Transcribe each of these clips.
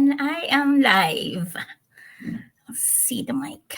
And I am live. Let's see the mic.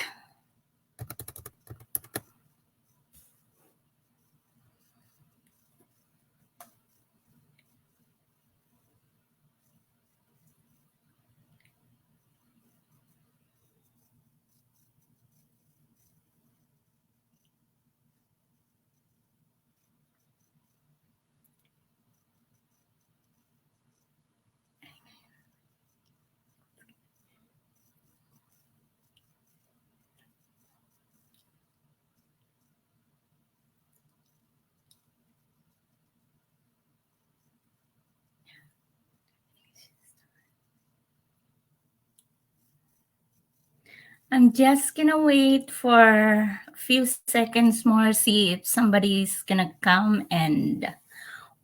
I'm just gonna wait for a few seconds more, see if somebody's gonna come, and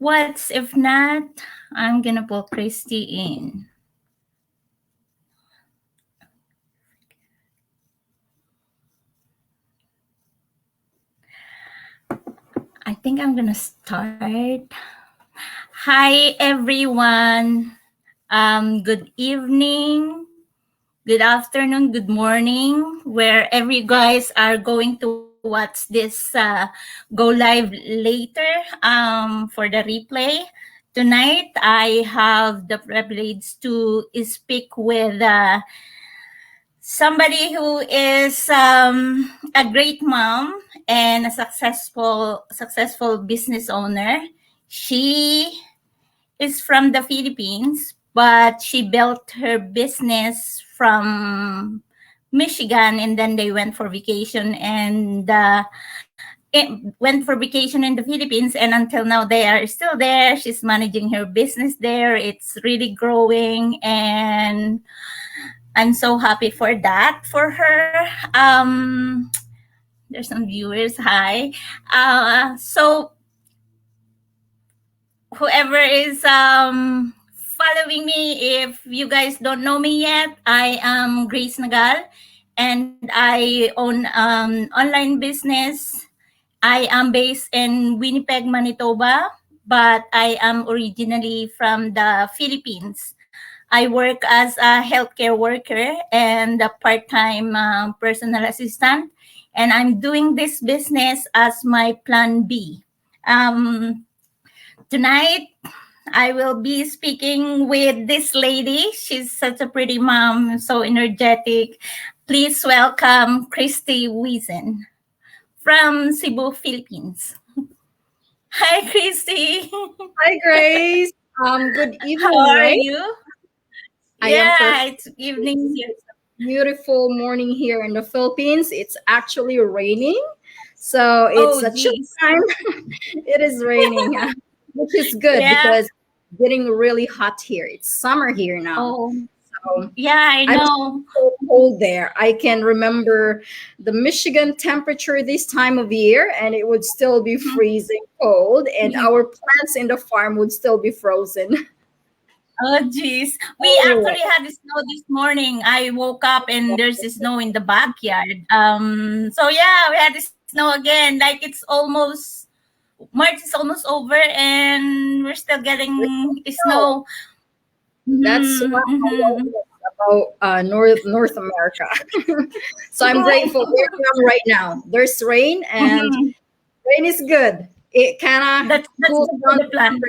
if not, I'm gonna pull Christy in. I think I'm gonna start. Hi everyone. Good evening, good afternoon, good morning, wherever you guys are going to watch this go live later for the replay. Tonight, I have the privilege to speak with somebody who is a great mom and a successful business owner. She is from the Philippines, but she built her business from Michigan, and then they went for vacation and went for vacation in the Philippines, and until now they are still there. She's managing her business there. It's really growing, and I'm so happy for that for her. There's some viewers. Hi. So whoever is following me, if you guys don't know me yet, I am Grace Nagal, and I own online business. I am based in Winnipeg, Manitoba, but I am originally from the Philippines. I work as a healthcare worker and a part-time personal assistant, and I'm doing this business as my plan B. Tonight, I will be speaking with this lady. She's such a pretty mom, so energetic. Please welcome Christy Weisen from Cebu, Philippines. Hi, Christy. Hi, Grace. Good evening. How are right? you? I am Yeah, it's evening here. beautiful morning here in the Philippines. It's actually raining, so it's a chill Geez. time. It is raining, which is good because it's getting really hot here. It's summer here now. So, yeah, I know. I'm so cold there. I can remember the Michigan temperature this time of year, and it would still be freezing cold, and our plants in the farm would still be frozen. Oh, geez. We actually had snow this morning. I woke up and there's snow in the backyard. So yeah, we had snow again. Like March is almost over and we're still getting snow. That's what I love about North America. So I'm grateful where I am right now. There's rain, and rain is good. It kind of cools down the plan.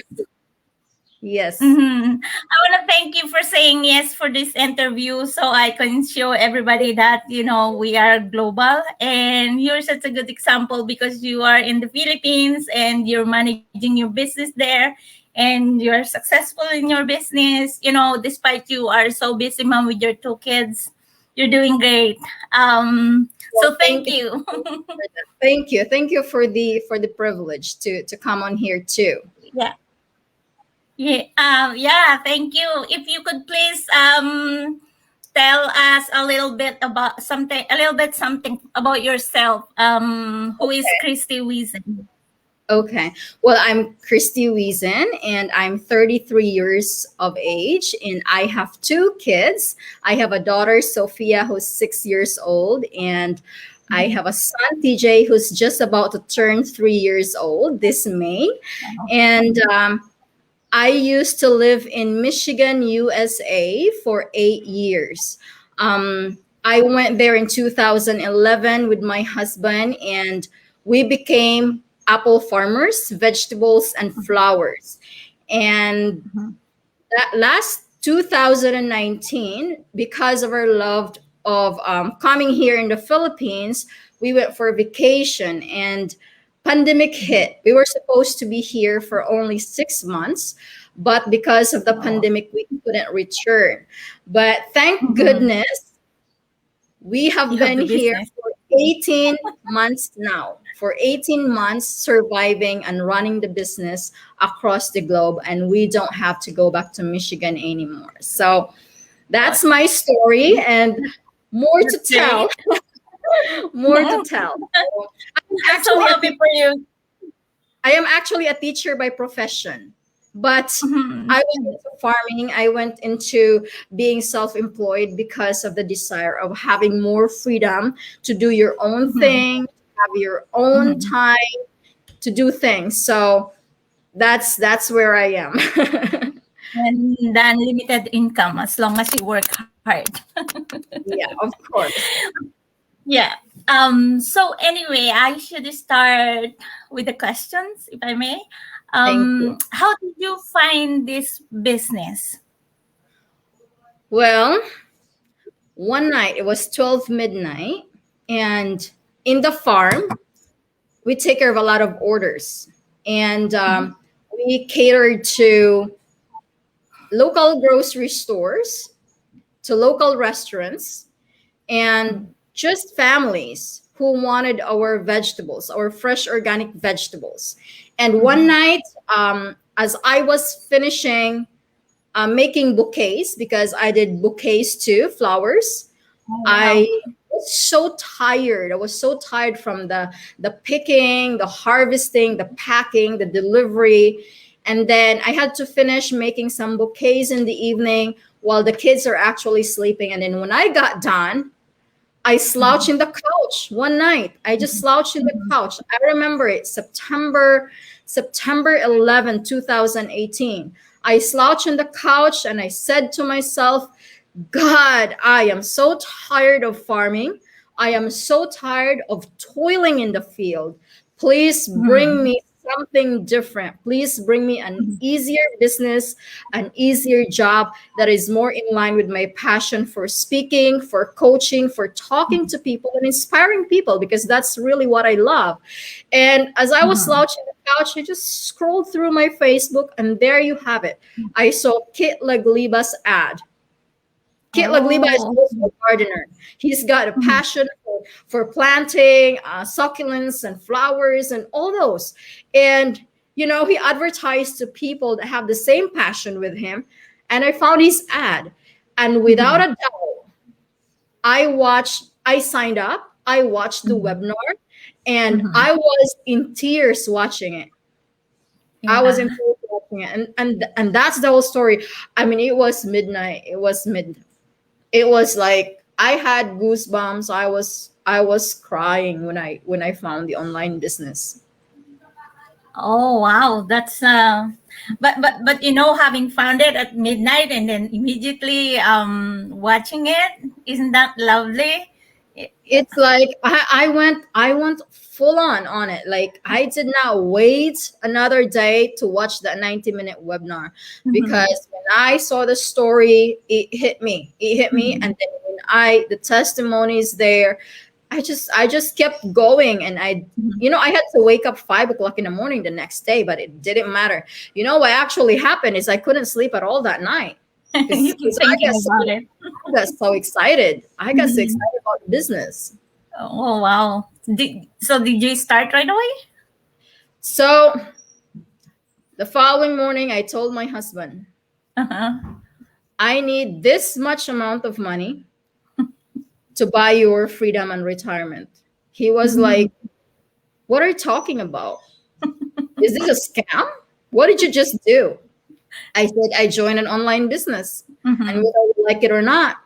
Yes. I want to thank you for saying yes for this interview, so I can show everybody that we are global, and you're such a good example because you are in the Philippines and you're managing your business there, and you're successful in your business. Despite you are so busy, mom, with your two kids, you're doing great. So thank you. Thank you for the privilege to come on here too. Yeah. Yeah, thank you. If you could please tell us a little bit something about yourself. Who is Christy Weisen? Okay. Well, I'm Christy Weisen, and I'm 33 years of age, and I have two kids. I have a daughter, Sophia, who's 6 years old, and I have a son, TJ, who's just about to turn 3 years old this May. And I used to live in Michigan, USA for 8 years. I went there in 2011 with my husband, and we became apple farmers, vegetables, and flowers. And Mhm. that last 2019, because of our love of coming here in the Philippines, we went for a vacation, and pandemic hit. We were supposed to be here for only 6 months, but because of the Oh. pandemic, we couldn't return. But thank Mhm. goodness we have You have been the here business. for 18 months now. For 18 months, surviving and running the business across the globe, and we don't have to go back to Michigan anymore. So Oh, that's my story, and more to that's tell. great. More to tell. So I'm I'm so actually a happy for you. I am actually a teacher by profession, but Mhm. I went into farming. I went into being self-employed because of the desire of having more freedom to do your own Mhm. thing, have your own Mhm. time to do things. So that's where I am. And the unlimited income as long as you work hard. Yeah, of course. Yeah. So anyway, I should start with the questions, if I may. Thank you. How did you find this business? Well, one night it was 12 midnight, and in the farm we take care of a lot of orders, and Mhm. we catered to local grocery stores, to local restaurants, and Mhm. just families who wanted our vegetables, our fresh organic vegetables. And one Mhm. night, as I was finishing making bouquets, because I did bouquets too, flowers, Oh, I wow. was so tired. I was so tired from the picking, the harvesting, the packing, the delivery. And then I had to finish making some bouquets in the evening while the kids are actually sleeping. And then when I got done, I slouched Mhm. in the couch one night. I just Mhm. slouched in the Mhm. couch. I remember it, September 11, 2018. I slouched in the couch and I said to myself, God, I am so tired of farming. I am so tired of toiling in the field. Please bring Mhm. me something different. Please bring me an Mhm. easier business, an easier job that is more in line with my passion for speaking, for coaching, for talking to people and inspiring people, because that's really what I love. And as I was Mhm. slouching on the couch, I just scrolled through my Facebook, and there you have it. I saw Kit Lagliba's ad. Kit Lagliba is Oh. also a gardener. He's got a Mhm. passion for planting succulents and flowers and all those. And, he advertised to people that have the same passion with him. And I found his ad. And without Mhm. a doubt, I signed up, I watched the Mhm. webinar, and Mhm. I was in tears watching it. I was in Yeah. tears watching it. And that's the whole story. I mean, it was midnight. It was like I had goosebumps. I was crying when I found the online business. Oh, wow. That's but having found it at midnight and then immediately watching it, isn't that lovely? Yeah. It's like I went full on it. Like I did not wait another day to watch that 90-minute webinar, Mhm. because when I saw the story, it hit me. It hit me, and Mhm. then when the testimonies there, I just kept going, and Mhm. I had to wake up 5 o'clock in the morning the next day, but it didn't matter. What actually happened is I couldn't sleep at all that night, because You keep thinking about it. I got so excited. I got so Mhm. excited about business. Oh, wow. Did you start right away? So the following morning, I told my husband, Uh-huh. I need this much amount of money to buy your freedom and retirement. He was Mhm. like, what are you talking about? Is this a scam? What did you just do? I said, I joined an online business. And Mhm. whether you like it or not,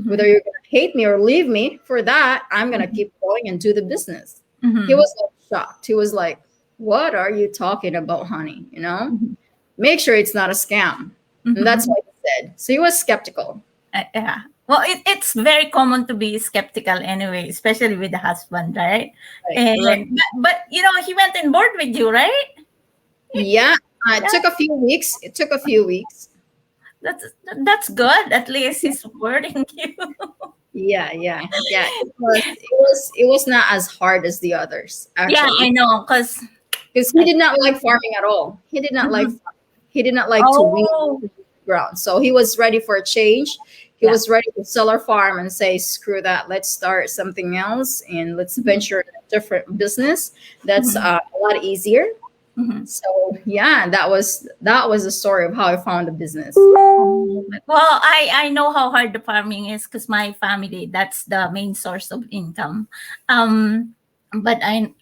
whether Mhm. you're going to hate me or leave me for that, I'm going to Mhm. keep going and do the business. He Mhm. was like shocked. He was like, what are you talking about, honey? Mhm. make sure it's not a scam. And that's Mm-hmm. what he said. So he was skeptical. Yeah. Well, it's very common to be skeptical anyway, especially with the husband, right? Right. Right. And but he went on board with you, right? Yeah. It Yeah, took a few weeks. It took a few weeks. that's that's good. At least he's supporting you. Yeah, yeah, yeah. It was not as hard as the others Yeah, I actually, know, cause because he I. did not like farming at all. He did not like Mhm. farming. He did not like to weed Oh, the ground. So he was ready for a change. He yeah. was ready to sell our farm and say, "Screw that. Let's start something else and let's Mhm. venture in a different business that's Mhm. a lot easier." Mhm. So yeah, that was the story of how I found the business. Well, I know how hard the farming is because my family, that's the main source of income. Um, but I'm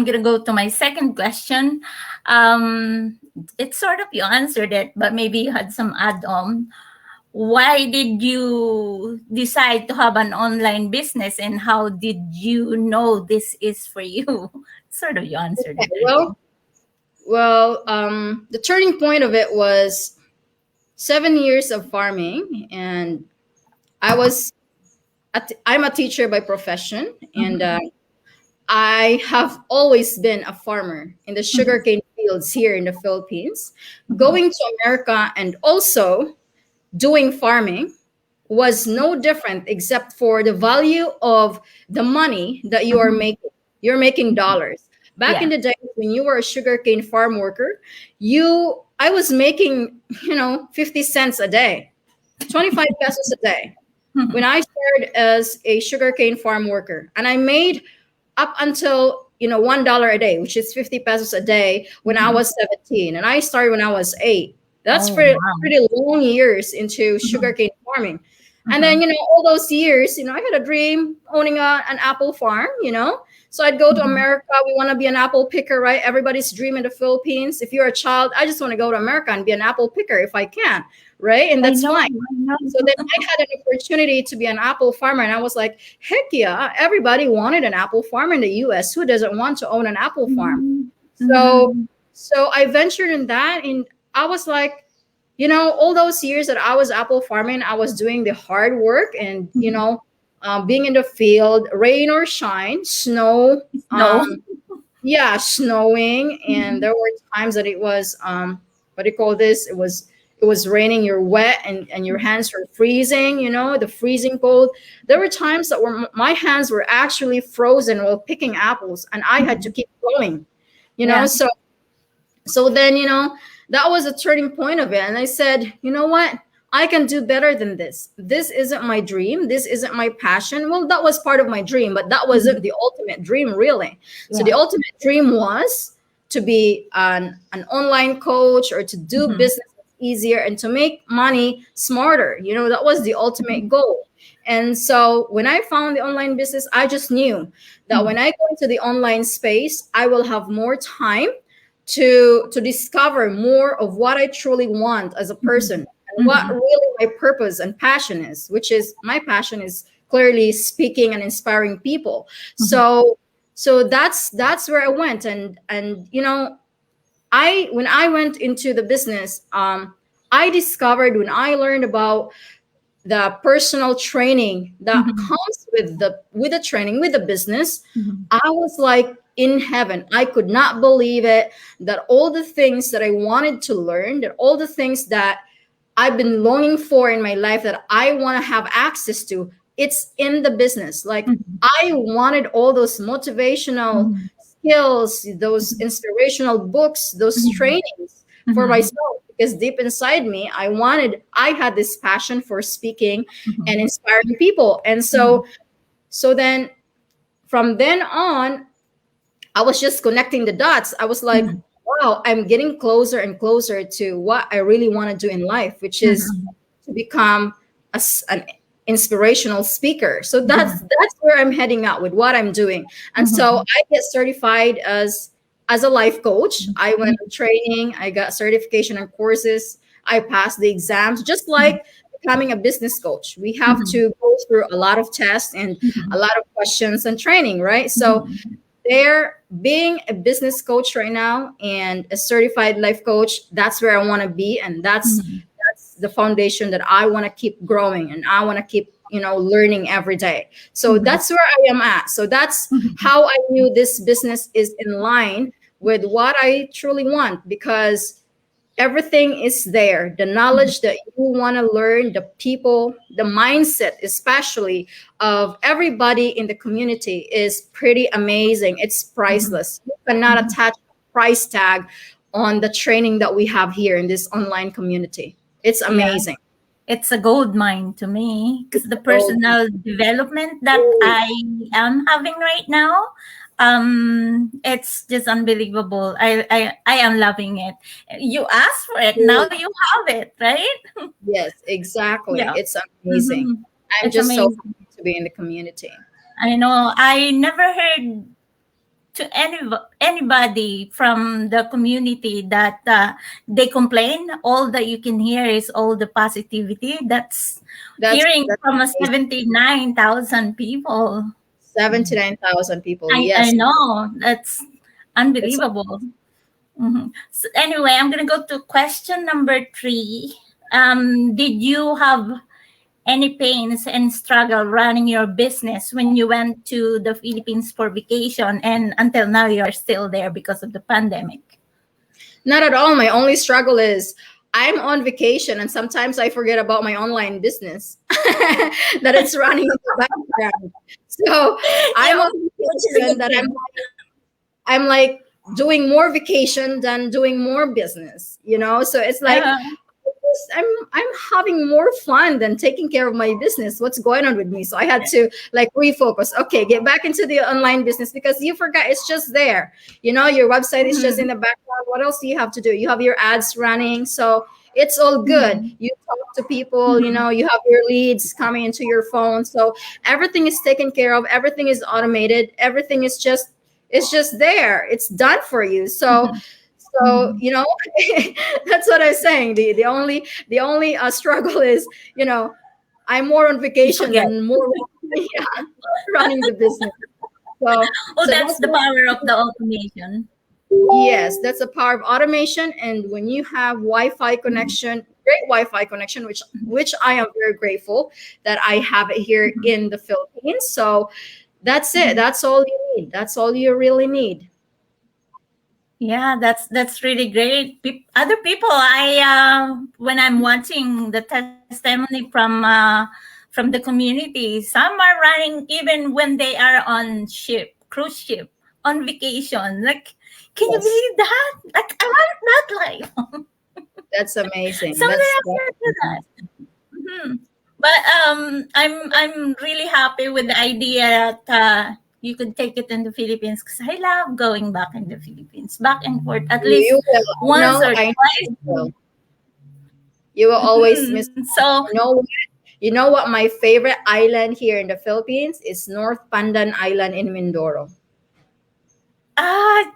gonna go to my second question. It's sort of you answered it, but maybe you had some add on. Why did you decide to have an online business, and how did you know this is for you? Sort of you answered Okay, it already. well, the turning point of it was 7 years of farming, and I was I'm a teacher by profession, and Mhm. I have always been a farmer in the Mhm. sugarcane fields here in the Philippines. Mhm. Going to America and also doing farming was no different except for the value of the money that you are Mhm. making. You're making dollars. Back Yeah. in the day when you were a sugarcane farm worker, I was making, 50 cents a day, 25 pesos a day when Mhm. I started as a sugarcane farm worker. And I made up until $1 a day, which is 50 pesos a day when I Mhm. was 17. And I started when I was 8. That's Oh pretty wow. pretty long years into Mhm. sugarcane farming. And then, Mhm. all those years, I had a dream owning an apple farm, So I'd go to Mhm. America. We want to be an apple picker, right? Everybody's dream in the Philippines. If you're a child, I just want to go to America and be an apple picker if I can, right? And I that's know, fine. I So know. then I had an opportunity to be an apple farmer, and I was like, heck yeah, everybody wanted an apple farm in the US. Who doesn't want to own an apple farm? Mhm. So Mhm. so I ventured in that, and I was like, all those years that I was apple farming, I was doing the hard work and, Mhm. being in the field, rain or shine, snow, No. yeah, snowing, and Mhm. there were times that it was what do you call this? It was raining, you're wet, and your hands were freezing, the freezing cold. There were times that my hands were actually frozen while picking apples, and I had to Mhm. keep going, Yeah. so then, that was a turning point of it. And I said, you know what? I can do better than this. This isn't my dream. This isn't my passion. Well, that was part of my dream, but that wasn't Mhm. the ultimate dream, really. So the Yeah. ultimate dream was to be an online coach or to do Mhm. business easier and to make money smarter. That was the ultimate Mhm. goal. And so when I found the online business, I just knew that Mhm. when I go into the online space, I will have more time to discover more of what I truly want as a person Mhm. and what Mhm. really my purpose and passion is, which is my passion is clearly speaking and inspiring people. Mhm. So that's where I went. And I when I went into the business, I discovered when I learned about the personal training that Mhm. comes with the training with the business, Mhm. I was like in heaven. I could not believe it, that all the things that I wanted to learn, that all the things that I've been longing for in my life that I want to have access to, it's in the business. Like, Mhm. I wanted all those motivational Mhm. skills, those inspirational books, those Mhm. trainings for Mhm. myself, because deep inside me, I had this passion for speaking and Mhm. inspiring people. And Mhm. so then from then on, I was just connecting the dots. I was like, Mhm. wow, I'm getting closer and closer to what I really want to do in life, which is Mhm. to become an inspirational speaker. So that's Mhm. that's where I'm heading out with what I'm doing. And so Mhm. I get certified as a life coach. I went to training, I got certification and courses, I passed the exams, just Mhm. like becoming a business coach. We have Mhm. to go through a lot of tests and a Mhm. lot of questions and training, right? So Mhm. there, being a business coach right now and a certified life coach, that's where I want to be, and Mhm. that's the foundation that I want to keep growing, and I want to keep, learning every day. So Mhm. that's where I am at. So that's Mhm. how I knew this business is in line with what I truly want, because everything is there. The knowledge that you want to learn, the people, the mindset, especially of everybody in the community, is pretty amazing. It's Mhm. priceless. You cannot Mhm. attach a price tag on the training that we have here in this online community. It's Yeah, amazing. it's a gold mine to me because the So, personal development that I am having right now, it's just unbelievable. I am loving it. You asked for it, now you have it, right? yes, exactly. Yeah. It's amazing. Hmm. I'm It's just so amazing. happy to be in the community. I know. I never heard to anybody from the community that they complain. All that you can hear is all the positivity. That's hearing That's from a amazing. 79,000 people. 79,000 people. I Yes. know that's It's unbelievable. So anyway, I'm gonna go to question number 3. Did you have any pains and struggle running your business when you went to the Philippines for vacation, and until now you're still there because of the pandemic? not at all. My only struggle is I'm on vacation and sometimes I forget about my online business that it's running in the background. So I'm Yeah, on which is a vacation good that thing. I'm like doing more vacation than doing more business, So it's like Uh, I'm having more fun than taking care of my business. What's going on with me? So I had to like refocus. Okay, get back into the online business because you forgot it's just there. Your website is just in mhm, the background. What else do you have to do? You have your ads running, so it's all good. mhm, You talk to people. mhm, You have your leads coming into your phone, so everything is taken care of. Everything is automated. Everything is just it's just there. It's done for you. So mhm, so mhm. that's what I'm saying. The only struggle is I'm more on You vacation forget. than more yeah, running the business. So Oh, so that's that's the what power of the automation. yes, that's a power of automation. And when you have Wi-Fi Mhm, connection, great Wi-Fi connection, which I am very grateful that I have it here mhm, in the Philippines. So that's it. mhm. That's all you need. That's all you really need. Yeah, that's really great. Other people, I when I'm watching the testimony from the community, some are running even when they are on ship, cruise ship, on vacation. Like, can you Yes, believe that? Like, I want that life. that's amazing. Someday That's I want to do that. Mhm. But I'm really happy with the idea that you could take it in the Philippines because I love going back in the Philippines, back and forth at you least will. once or I know twice. you will. You will always miss. Mhm. So You know what? My favorite island here in the Philippines is North Pandan Island in Mindoro. ah,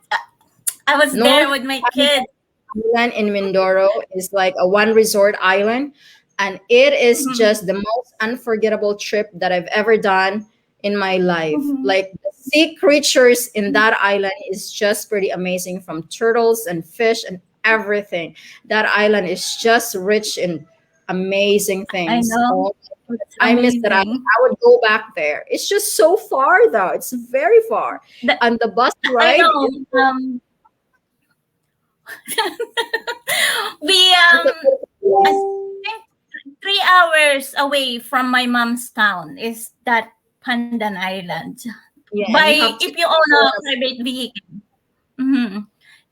I was there North with my Pandan kids. Island in Mindoro is like a one resort island, and it is Mhm. just the most unforgettable trip that I've ever done in my life. Mhm. Like the sea creatures in that island is just pretty amazing, from turtles and fish and everything. That island is just rich in amazing I things. know. Oh, It's I miss that. I amazing. would go back there. It's just so far though. It's very far. The, And the bus I ride know. is We it's a beautiful I place. think 3 hours away from my mom's town is that Pandan Island. Yeah, and you By have to if you own a private vehicle, hmm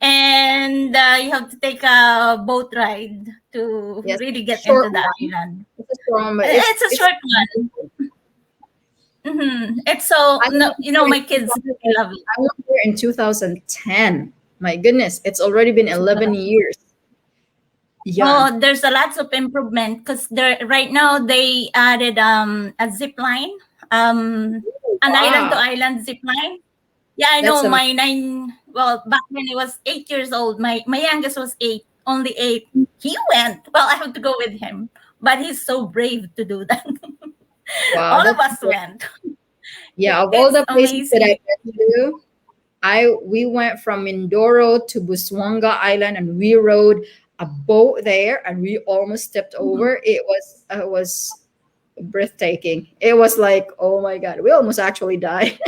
and you have to take a boat ride to yes, really it's a get short into the one. island. It's a short one, but It's a it's short one. It's so I no, went there in my kids 2000 really love it. I went there in 2010. My goodness, it's already been 11 years. Yeah. Oh, there's a lots of improvement because there right now they added a zip line, um, an island to Wow. island zip line. Yeah, I That's know. amazing. My nine. Well, back when I was 8 years old, my youngest was 8, only 8. He went. Well, I have to go with him, but he's so brave to do that. Wow, All of that's us good. went. Yeah, of all It's the places that amazing. I've been to, We went from Mindoro to Buswanga Island, and we rode a boat there, and we almost tipped Mhm. over. It was breathtaking. It was like, oh my god, we almost actually died.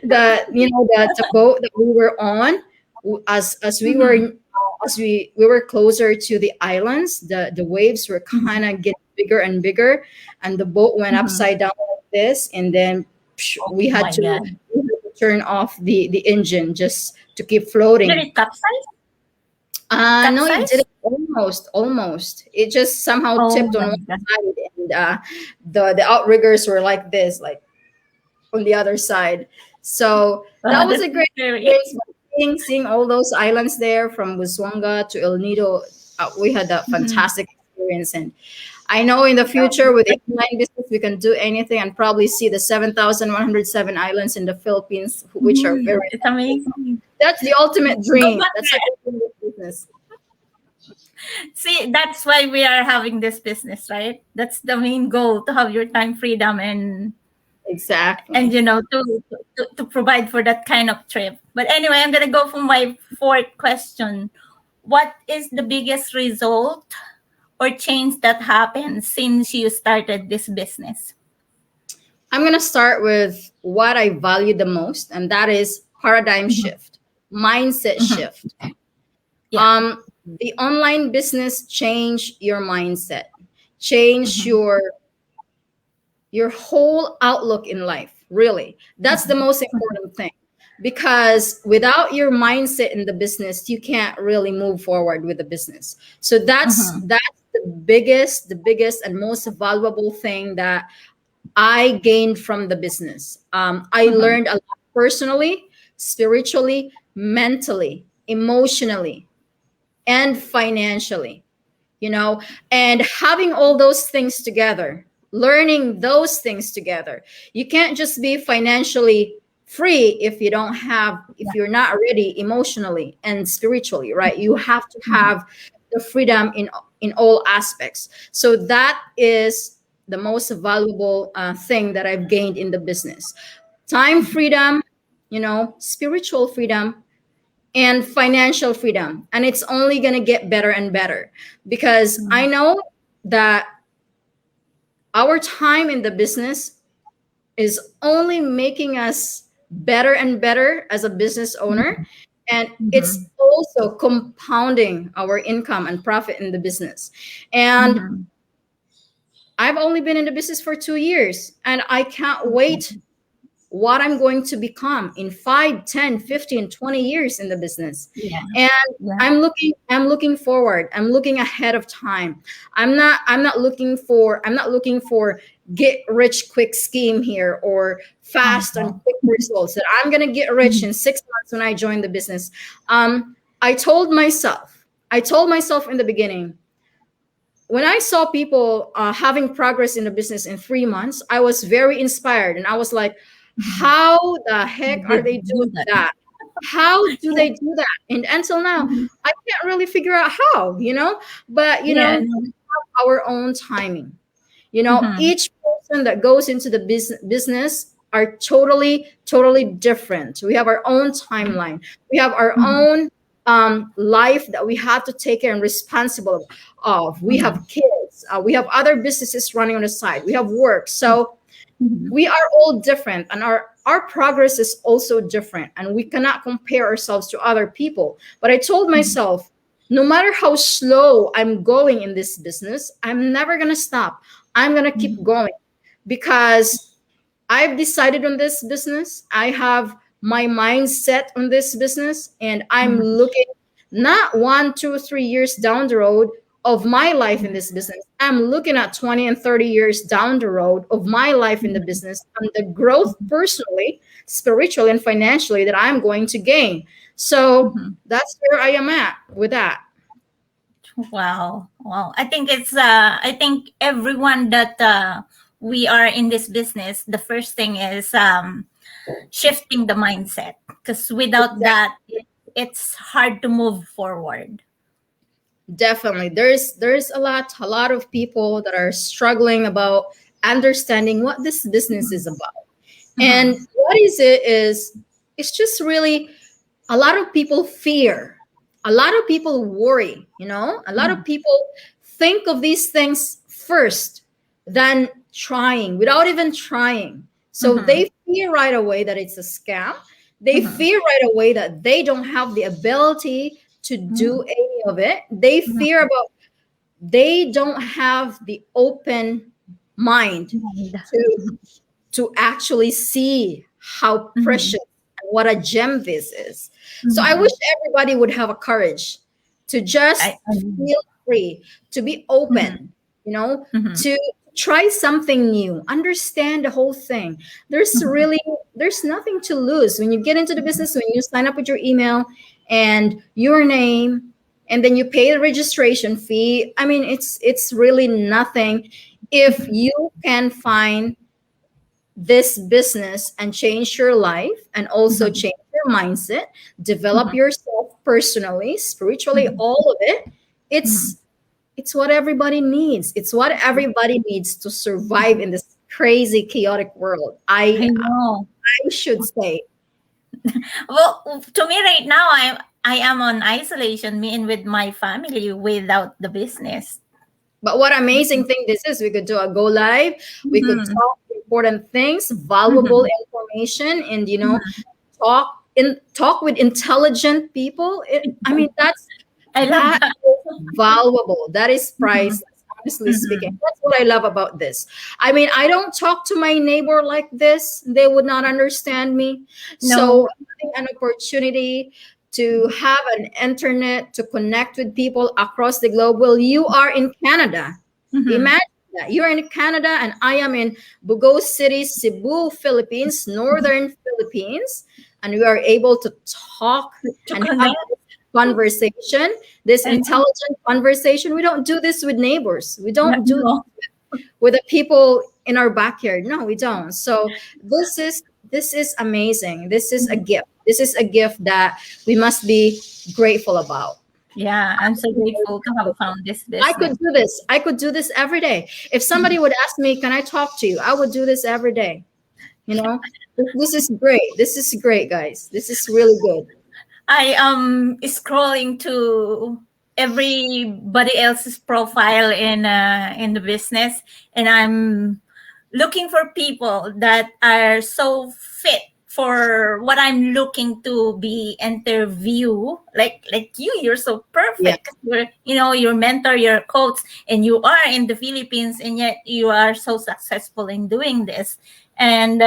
That the boat that we were on, as we were Mhm. we were closer to the islands, the waves were kind Mhm. of getting bigger and bigger, and the boat went Mhm. upside down like this, and then Oh my God. we had to turn off the engine just to keep Did floating. it capsize? No, it didn't. Capsize? Almost. It just somehow Oh tipped on my one God. side, and the outriggers were like this, like on the other side. So that was That's a great scary. experience. But seeing all those islands there from Buswanga to El Nido, we had a Mhm. fantastic experience. And I know in the Oh, future with the online business, we can do anything and probably see the 7,107 islands in the Philippines, which are very it's nice. amazing. That's the ultimate Go dream. back That's a there. good business. See, that's why we are having this business, right? That's the main goal, to have your time freedom and Exactly. to provide for that kind of trip. But anyway, I'm gonna go for my fourth question. What is the biggest result or change that happened since you started this business? I'm going to start with what I value the most, and that is paradigm Mhm. shift, mindset Mhm. shift. Yeah. The online business change your mindset, change Mhm. your whole outlook in life. Really, that's the Mhm. most Mhm. important thing, because without your mindset in the business, you can't really move forward with the business. So Mhm. that's the biggest and most valuable thing that I gained from the business. I Mhm. learned a lot personally, spiritually, mentally, emotionally, and financially, you know, and having all those things together, learning those things together. You can't just be financially free if you're not ready emotionally and spiritually, right? You have to Mhm. have the freedom in all aspects. So that is the most valuable thing that I've gained in the business: time freedom, spiritual freedom, and financial freedom. And it's only going to get better and better, because I Mhm. know that our time in the business is only making us better and better as a business owner. And it's Mhm. also compounding our income and profit in the business. And Mhm. I've only been in the business for 2 years, and I can't wait what I'm going to become in 5, 10, 15, 20 years in the business. Yeah. And Yeah. I'm looking forward. I'm looking ahead of time. I'm not looking for get rich quick scheme here, or fast and Uh-huh. quick results that I'm going to get rich Mhm. in 6 months when I join the business. I told myself in the beginning, when I saw people having progress in the business in 3 months, I was very inspired, and I was like, Mhm. "How the You heck are did they do doing that. that? How do Yeah. they do that?" And until now, Mhm. I can't really figure out how. But Yeah. our own timing. Mhm. Each person that goes into the business are totally, totally different. We have our own timeline. We have our Mhm. own life that we have to take care and responsible of. We have Mhm. kids. We have other businesses running on the side. We have work. So Mhm. we are all different, and our progress is also different, and we cannot compare ourselves to other people. But I told Mhm. myself, no matter how slow I'm going in this business, I'm never going to stop. I'm going to keep Mhm. going, because I've decided on this business. I have my mind set on this business, and I'm Mhm. looking not 1, 2, 3 years down the road of my life in Mhm. this business. I'm looking at 20 and 30 years down the road of my life in the Mhm. business, and the growth personally, spiritually, and financially that I'm going to gain. So Mhm. that's where I am at with that. Wow. Wow. I think everyone that we are in this business, the first thing is shifting the mindset, because without that it's hard to move forward. Definitely. There's a lot of people that are struggling about understanding what this business is about. And Mhm. what is it is it's just really, a lot of people fear, a lot of people worry, a lot of Mhm. people think of these things first than trying, without even trying. So Mhm. they fear right away that it's a scam. They Mhm. fear right away that they don't have the ability to do Mhm. any of it. They fear Mhm. about, they don't have the open mind Mhm. to actually see how Mhm. precious and what a gem this is. So I wish Mhm. everybody would have a courage to just Mhm. feel free, to be Mhm. open, Mhm. to try something new, understand the whole thing. There's Mhm. really, there's nothing to lose when you get into the business, when you sign up with your email and your name, and then you pay the registration fee. I mean, it's really nothing if Mhm. you can find this business and change your life, and also Mhm. change your mindset, develop Mhm. yourself personally, spiritually, Mhm. all of it. Mhm. It's what everybody needs. It's what everybody needs to survive in this crazy chaotic world. i I know. i should say. Well, to me right now, I am on isolation, me and with my family without the business. But what amazing thing this is, we could do a go live, we could Mhm. talk important things, valuable Mhm. information, and Mhm. talk with intelligent people. I mean, I love that that. is valuable. That is Mhm. priceless, honestly speaking. Mhm. That's what I love about this. I mean, I don't talk to my neighbor like this. They would not understand me. So No. having an opportunity to have an internet to connect with people across the globe. Well, you are in Canada. Mhm. Imagine that. You're in Canada and I am in Bugos City, Cebu, Philippines, northern Philippines. And we are able to talk To and have connect. conversation, this I know. intelligent conversation. We don't do this with neighbors. We don't do No. with the people in our backyard. No, we don't. So this is amazing. This is a Mhm. gift. This is a gift that we must be grateful about. Yeah, I'm so grateful to have found this I could business. do this. I could do this every day. If somebody would ask me, "Can I talk to you?" I would do this every day. You know, this is great. This is great, guys. This is really good. I am scrolling to everybody else's profile in the business, and I'm looking for people that are so fit for what I'm looking to be interview. Like you, you're so Yeah. perfect. You're your mentor, your coach, and you are in the Philippines, and yet you are so successful in doing this. And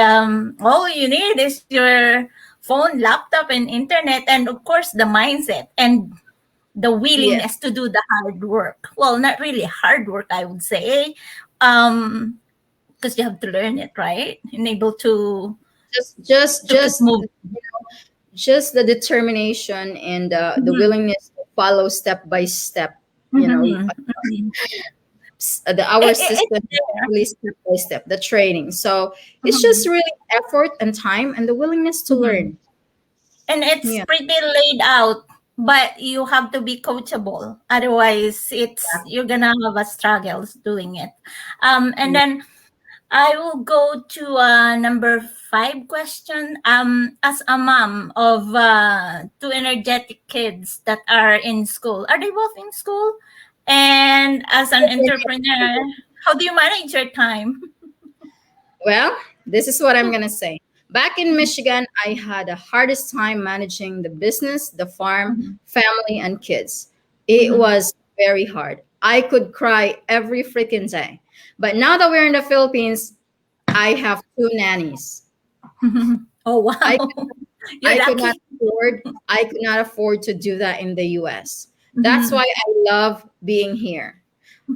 all you need is your phone, laptop, and internet, and of course the mindset and the Yeah. willingness to do the hard work. Well, not really hard work, I would say, um, because you have to learn it, right? And able Just just to keep just moving. just the determination and the Mhm. willingness to follow step by step, Mhm. Mhm. our It's system is there. actually step by step, the training. So it's just Mhm. really effort and time and the willingness to Mhm. learn. And it's Yeah. pretty laid out, but you have to be coachable. Otherwise, it's you're gonna have a struggles doing it. And Yeah. then I will go to number 5 question. As a mom of two energetic kids that are in school, are they both in school? And as an entrepreneur, how do you manage your time? Well, this is what I'm gonna say. Back in Michigan, I had the hardest time managing the business, the farm, Mhm. family, and kids. It Mhm. was very hard. I could cry every freaking day. But now that we're in the Philippines, I have two nannies. Oh I wow, you're I could not lucky. afford I could not afford to do that in the US. That's Mhm. why I love being here.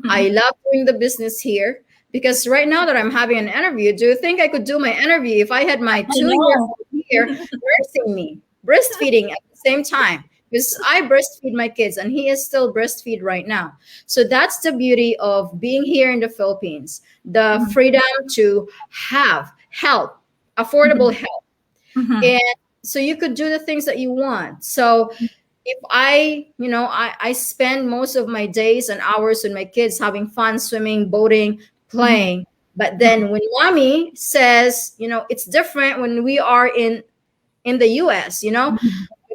I Mhm. love doing the business here because right now that I'm having an interview, do you think I could do my interview if I had my I 2 year know. old here nursing me, breastfeeding at the same time? Because I breastfeed my kids and he is still breastfeed right now. So that's the beauty of being here in the Philippines, the Mhm. freedom to have help, affordable Mhm. help. Mhm. And so you could do the things that you want. So if I spend most of my days and hours with my kids having fun, swimming, boating, Mhm. playing. But then when mommy says, it's different when we are in in the US, you know.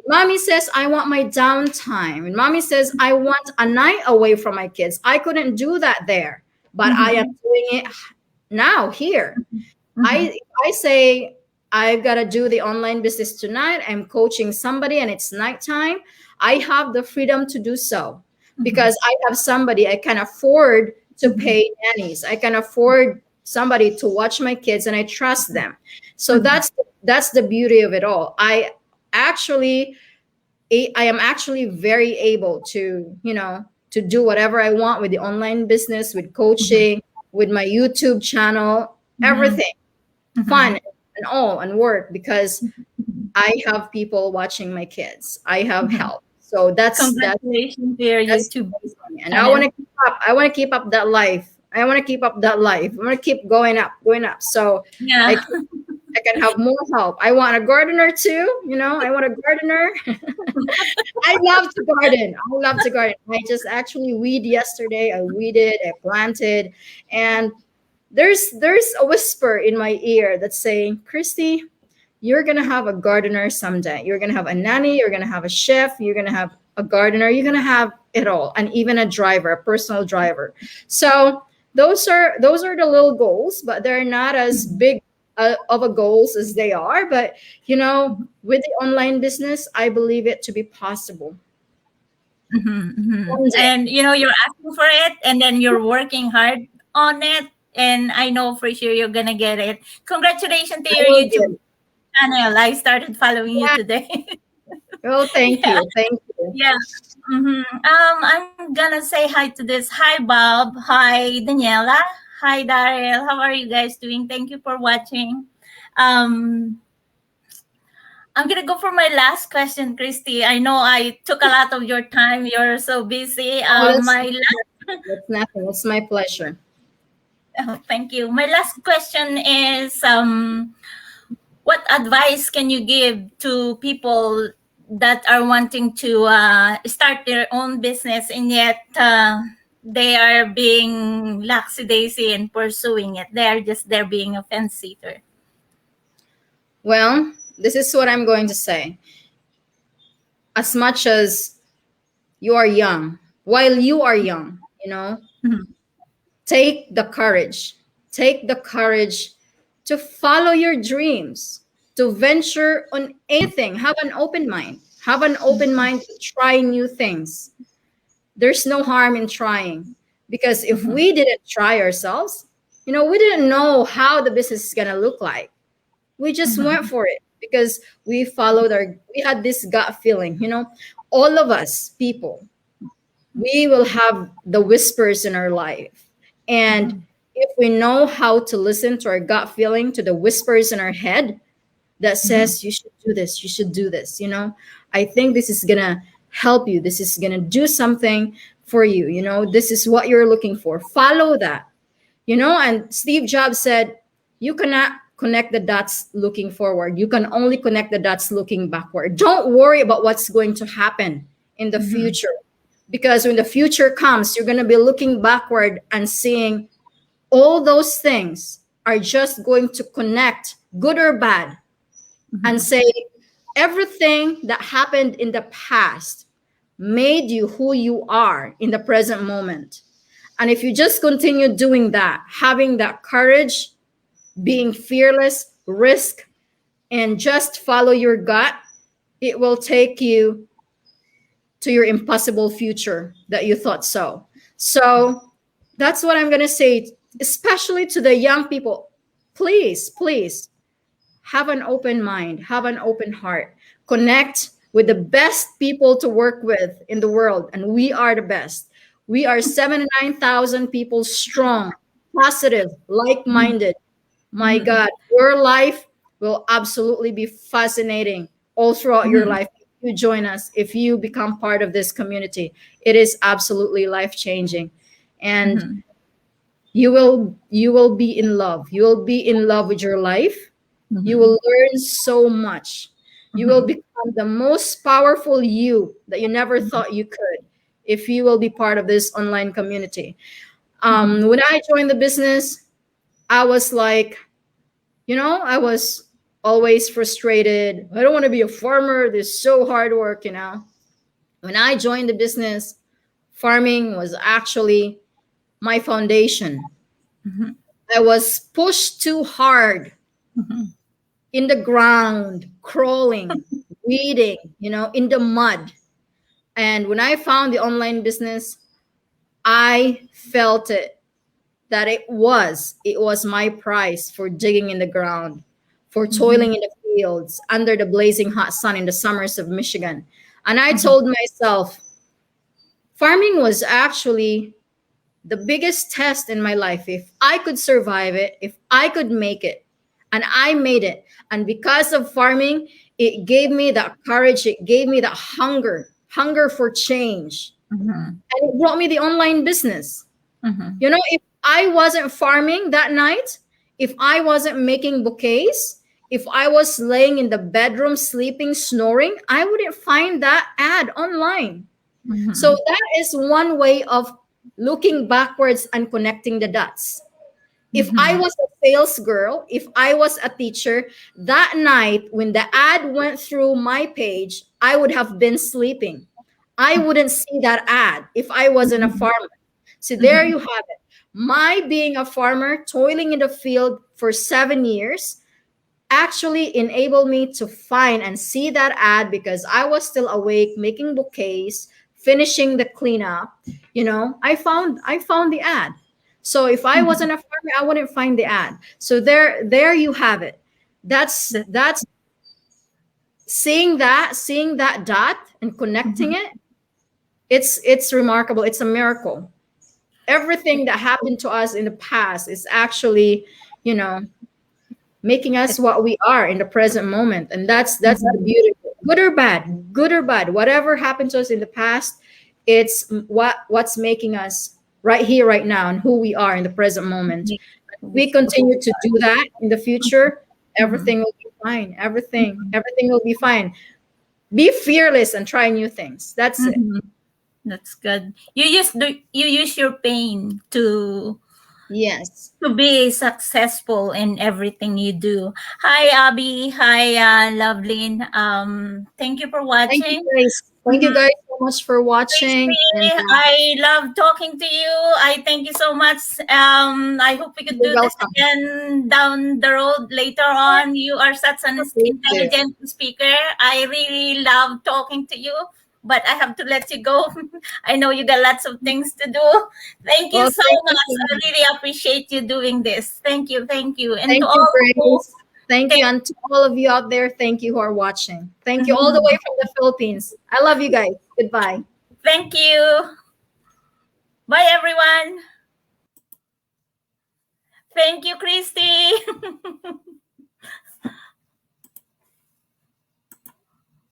Mommy says, I want my downtime. And mommy says, I want a night away from my kids. I couldn't do that there, but I am doing it now here. I say I've got to do the online business tonight. I'm coaching somebody and it's nighttime. I have the freedom to do so because I have somebody. I can afford to pay nannies. I can afford somebody to watch my kids and I trust them. So that's the beauty of it all. Actually I am actually very able to, you know, to do whatever I want with the online business, with coaching, with my YouTube channel, everything fun and all and work because I have people watching my kids. I have help. So Congratulations to your that's YouTube and I want channel. to keep up. I want to keep up that life. I want to keep up that life. I want to keep going up, going up. So Yeah. I can have more help. I want a gardener too. You know, I want a gardener. I love to garden. I love to garden. I just actually weed yesterday. I weeded, I planted, and there's a whisper in my ear that's saying, Christy, you're gonna have a gardener someday. You're gonna have a nanny, you're gonna have a chef, you're gonna have a gardener, you're gonna have it all, and even a driver, a personal driver. So those are the little goals, but they're not as big of a goals as they are. But you know, with the online business, I believe it to be possible. Someday. And you know, you're asking for it and then you're working hard on it. And I know for sure you're gonna get it. Congratulations to I your will get YouTube it. channel. I started following you Yeah. today. Well, thank Yeah. you. Thank you. Yeah. I'm gonna say hi to this. Hi, Bob. Hi, Daniela. Hi, Daryl. How are you guys doing? Thank you for watching. Um, I'm gonna go for my last question, Christy. I know I took a lot of your time. You're so busy. Oh, My last, that's nothing. It's my pleasure. oh, thank you. My last question is, what advice can you give to people that are wanting to start their own business and yet they are being lackadaisy in pursuing it? They are just there being a fence sitter. Well, this is what I'm going to say. As much as you are young, while you are young, you know, Mhm. take the courage. Take the courage to follow your dreams, to venture on anything. Have an open mind. Have an open mind to try new things. There's no harm in trying because if Mhm. we didn't try ourselves, you know, we didn't know how the business is going to look like. We just went Mhm. for it because we had this gut feeling, you know. All of us people, we will have the whispers in our life, and Mhm. if we know how to listen to our gut feeling, to the whispers in our head that Mhm. says you should do this, you should do this, you know, I think this is gonna help you, this is gonna do something for you, you know, this is what you're looking for, follow that, you know. And Steve Jobs said, you cannot connect the dots looking forward. You can only connect the dots looking backward. Don't worry about what's going to happen in the Mhm. future. Because when the future comes, you're going to be looking backward and seeing all those things are just going to connect, good or bad, and Mhm. say everything that happened in the past made you who you are in the present moment. And if you just continue doing that, having that courage, being fearless, risk, and just follow your gut, it will take you to your impossible future that you thought so. So that's what I'm going to say, especially to the young people. Please, please have an open mind, have an open heart, connect with the best people to work with in the world. And we are the best. We are 79,000 people strong, positive, like minded. My Mhm. God, your life will absolutely be fascinating all throughout your Mhm. life. If you join us, if you become part of this community, it is absolutely life changing. And Mhm. you will be in love. You will be in love with your life. You Mhm. will learn so much. You will Mhm. become the most powerful you that you never thought you could if you will be part of this online community. Mhm. When I joined the business, I was like, you know, I was always frustrated. I don't want to be a farmer. This is so hard work, you know. When I joined the business, farming was actually my foundation. Mhm. I was pushed too hard Mhm. in the ground, crawling, weeding, you know, in the mud. And when I found the online business, I felt it that it was my price for digging in the ground, for Mhm. toiling in the fields under the blazing hot sun in the summers of Michigan. And I Mhm. told myself, farming was actually the biggest test in my life. If I could survive it, if I could make it, and I made it. And because of farming, it gave me that courage, it gave me that hunger for change. Mhm. And it brought me the online business. Mhm. You know, if I wasn't farming that night, if I wasn't making bouquets, if I was laying in the bedroom sleeping, snoring, I wouldn't find that ad online. So Mhm. that is one way of looking backwards and connecting the dots. If I Mhm. was a sales girl, if I was a teacher, that night when the ad went through my page, I would have been sleeping. I wouldn't see that ad if I wasn't a Mhm. farmer. So there Mhm. you have it. My being a farmer, toiling in the field for 7 years, actually enabled me to find and see that ad because I was still awake, making bouquets, finishing the cleanup. You know, I found the ad. So if I Mhm. wasn't a farmer, I wouldn't find the ad. So there you have it. That's That- that's seeing that dot and connecting mhm. it. It's remarkable. It's a miracle. Everything that happened to us in the past is actually, you know, making us what we are in the present moment. And that's the Mhm. beauty. Good or bad, whatever happened to us in the past, it's what's making us right here, right now, and who we are in the present moment. We continue to do that in the future, Mhm. everything will be fine. Everything will be fine. Be fearless and try new things. That's it. Mhm. That's good. You use your pain Yes. to be successful in everything you do. Hi, Abby. Hi, Lovelyn. Thank you for Thank you watching. guys. Thank you Mhm. guys so much for watching. Christy, And I love talking to you. I thank you so much. I hope we could you're do this welcome. again down the road later on. You are such an Thank you. intelligent speaker. I really love talking to you, but I have to let you go. I know you got lots of things to do. Thank you Well, so thank you much. so I much. really appreciate you doing this. Thank you. Thank you. And to Thank you, all who Grace. Thank you. thank, And to all of you out there, thank you who are watching. Thank you all the Mhm. way from the Philippines. I love you guys. Goodbye. Thank you. Bye everyone. Thank you, Christy.